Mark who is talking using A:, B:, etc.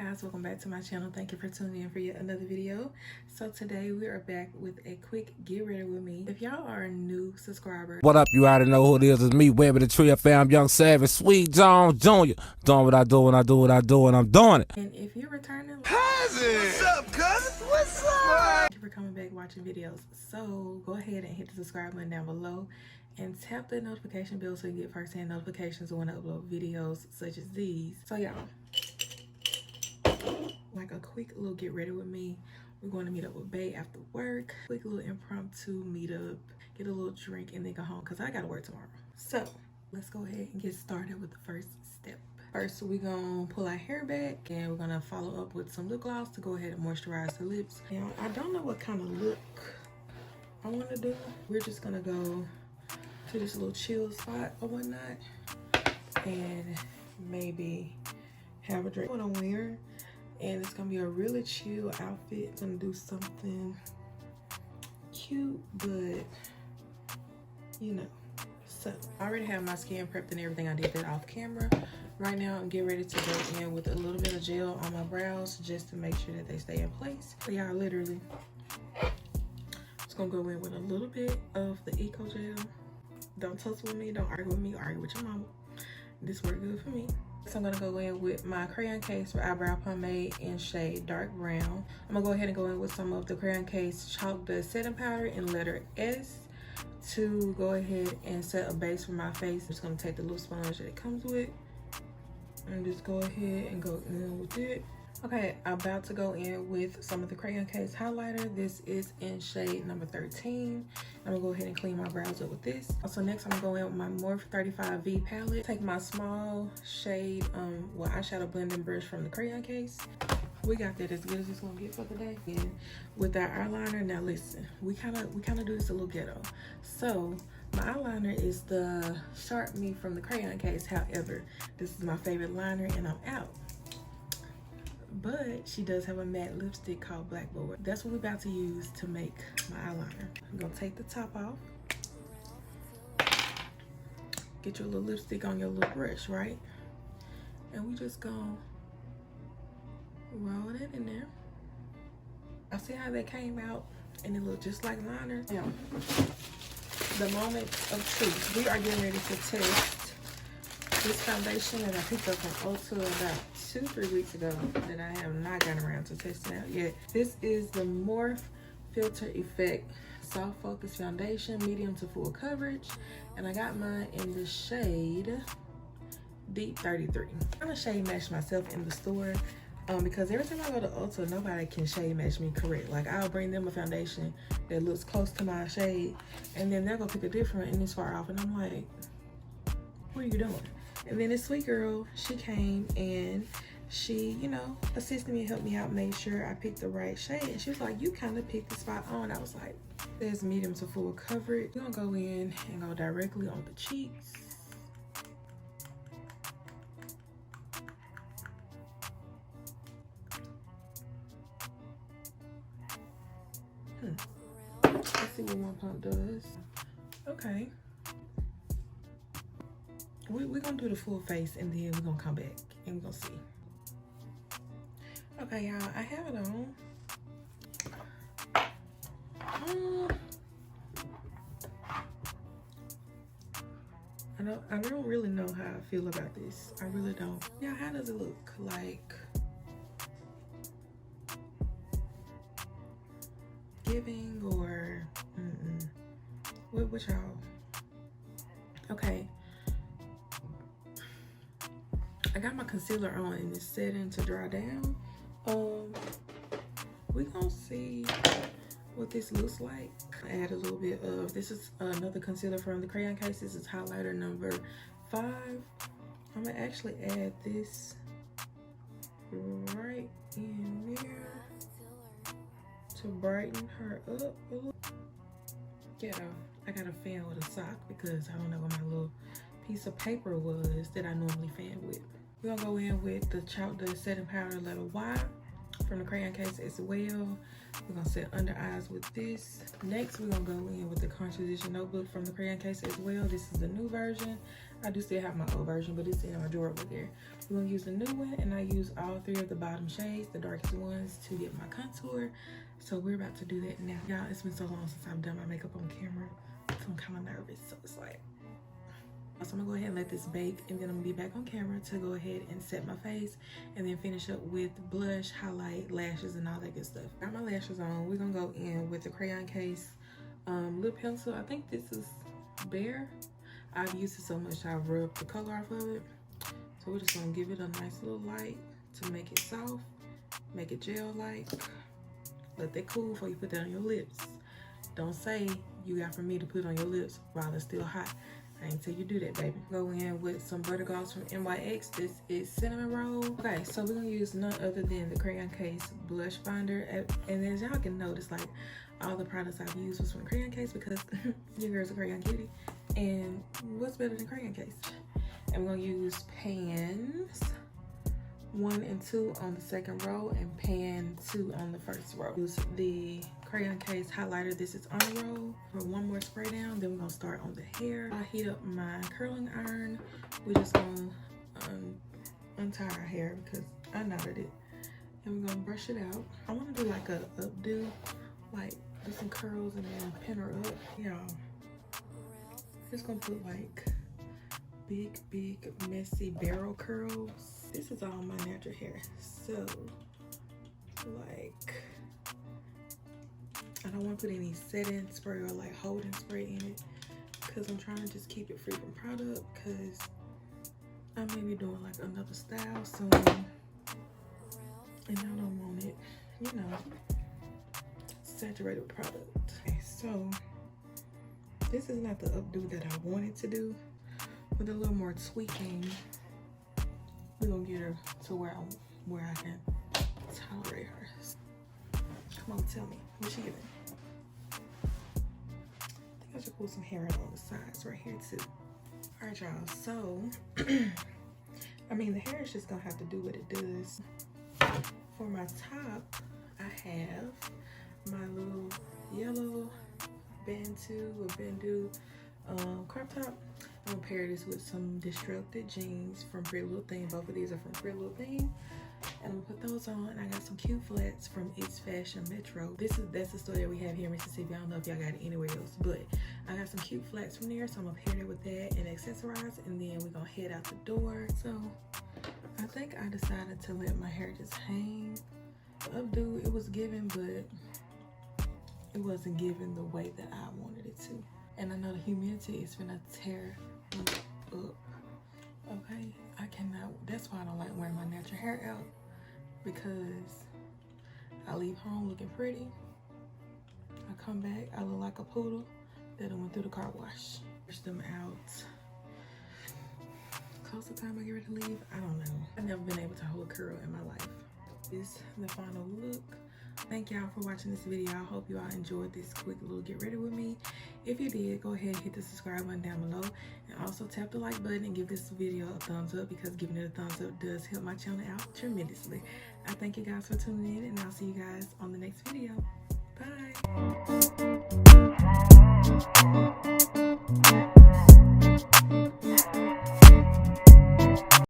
A: guys, welcome back to my channel. Thank you for tuning in for yet another video. So today we are back with a quick get ready with me. If y'all are a new subscriber,
B: what up? You already know who it is. It's me, Webby the Tree of Fam, Young Savage, Sweet John Jr. Doing what I do when I do what I do, and I'm doing it.
A: and if you're returning,
C: Cousin! What's up, cousin? What's up?
A: thank you for coming back watching videos. So go ahead and hit the subscribe button down below and tap the notification bell so you get first-hand notifications when I upload videos such as these. So y'all, like a quick little get ready with me. We're going to meet up with Bae after work. Quick little impromptu meet up, get a little drink, and then go home because I got to work tomorrow. So let's go ahead and get started with the first step. First, we're going to pull our hair back and we're going to follow up with some lip gloss to go ahead and moisturize the lips. Now, I don't know what kind of look I want to do. We're just going to go to this little chill spot or whatnot and maybe have a drink. What I'm wearing, and it's gonna be a really chill outfit. Gonna do something cute, but you know. So I already have my skin prepped and everything. I did that off camera. Right now I'm getting ready to go in with a little bit of gel on my brows just to make sure that they stay in place. So y'all, literally just gonna go in with a little bit of the Eco Gel. Don't tussle with me, don't argue with me, argue with your mama. This worked good for me. So I'm gonna go in with my Crayon case for eyebrow pomade in shade dark brown. I'm gonna go ahead and go in with some of the Crayon case chalk dust setting powder in letter S to go ahead and set a base for my face. I'm just gonna take the little sponge that it comes with and just go ahead and go in with it. Okay, I'm about to go in with some of the Crayon case highlighter. This is in shade number 13. I'm gonna go ahead and clean my brows up with this. Also, next I'm gonna go in with my Morphe 35V palette. Take my small shade eyeshadow blending brush from the Crayon case. We got that as good as it's gonna get for the day. And with our eyeliner, now listen, we kind of do this a little ghetto. So my eyeliner is the Sharp Me from the Crayon case. However, this is my favorite liner and I'm out. But she does have a matte lipstick called Black Boy. That's what we're about to use to make my eyeliner. I'm gonna take the top off. Get your little lipstick on your little brush, right? And we just gonna roll it in there. I see how that came out and it looked just like liner. Now, the moment of truth. We are getting ready to test this foundation that I picked up from Ulta about 2-3 weeks ago that I have not gotten around to testing out yet. This is the Morphe Filter Effect Soft Focus Foundation, medium to full coverage. And I got mine in the shade Deep 33. I'm gonna shade match myself in the store because every time I go to Ulta, nobody can shade match me correct. Like, I'll bring them a foundation that looks close to my shade and then they'll go pick a different and it's far off. And I'm like, what are you doing? And then this sweet girl, she came and she, you know, assisted me and helped me out, made sure I picked the right shade. And she was like, you kind of picked the spot on. I was like, there's medium to full coverage. We're gonna go in and go directly on the cheeks. Let's see what one pump does. Okay. We're gonna do the full face and then we're gonna come back and we're gonna see. Okay, y'all, I have it on. I don't really know how I feel about this. I really don't. Yeah, how does it look? Like giving or what y'all? Okay. I got my concealer on and it's setting to dry down. We gonna see what this looks like. I add a little bit of, this is another concealer from the Crayon case. This is highlighter number 5. I'm gonna actually add this right in there to brighten her up a little. I got a fan with a sock because I don't know where my little piece of paper was that I normally fan with. We're gonna go in with the chalk dust setting powder letter Y from the crayon case as well. We're gonna set under eyes with this. Next, we're gonna go in with the Composition notebook from the crayon case as well. This is the new version. I do still have my old version, but it's in my drawer over there. We're gonna use the new one, and I use all 3 of the bottom shades, the darkest ones, to get my contour. So we're about to do that now. Y'all, it's been so long since I've done my makeup on camera, so I'm kind of nervous. So it's like, so I'm gonna go ahead and let this bake, and then I'm gonna be back on camera to go ahead and set my face and then finish up with blush, highlight, lashes, and all that good stuff. Got my lashes on. We're gonna go in with the crayon case lip pencil. I think this is Bare. I've used it so much I've rubbed the color off of it. So we're just gonna give it a nice little light to make it soft, make it gel-like. Let that cool before you put that on your lips. Don't say you got for me to put on your lips while it's still hot. I ain't tell you do that, baby. Go in with some butter gloss from NYX. This is Cinnamon Roll. Okay, so we're gonna use none other than the crayon case blush finder. And as y'all can notice, like, all the products I've used was from crayon case because your girl's a crayon cutie. And what's better than crayon case? And we're gonna use pans 1 and 2 on the second row and pan 2 on the first row. Use the crayon case highlighter. This is on the roll for 1 more spray down. Then we're gonna start on the hair. I'll heat up my curling iron. We're just gonna untie our hair because I knotted it. And we're gonna brush it out. I wanna do like a updo, like do some curls and then pin her up. Y'all, just gonna put like big messy barrel curls. This is all my natural hair, so like I don't want to put any setting spray or like holding spray in it because I'm trying to just keep it free from product because I may be doing like another style soon and I don't want it, you know, saturated with product. Okay, so this is not the updo that I wanted to do. With a little more tweaking, we're gonna get her to where I can tolerate her. Come on, tell me, what she giving? I think I should pull some hair out on the sides right here too. All right, y'all. So, I mean, the hair is just gonna have to do what it does. For my top, I have my little yellow Bantu or Bandu crop top. I'm gonna pair this with some Disrupted jeans from Pretty Little Thing. Both of these are from Pretty Little Thing. And I'm gonna put those on. I got some cute flats from It's Fashion Metro. That's the store that we have here in Mississippi. I don't know if y'all got it anywhere else, but I got some cute flats from there. So I'm gonna pair that with that and accessorize, and then we're gonna head out the door. So I think I decided to let my hair just hang. Updo, it was given, but it wasn't given the way that I wanted it to. And I know the humidity is gonna tear up. Okay, I cannot. That's why I don't like wearing my natural hair out, because I leave home looking pretty. I come back, I look like a poodle that I went through the car wash. Push them out. Close the time I get ready to leave, I don't know. I've never been able to hold a curl in my life. This is the final look. Thank y'all for watching this video. I hope you all enjoyed this quick little get ready with me. If you did, go ahead and hit the subscribe button down below, and also tap the like button and give this video a thumbs up, because giving it a thumbs up does help my channel out tremendously. I thank you guys for tuning in, and I'll see you guys on the next video. Bye.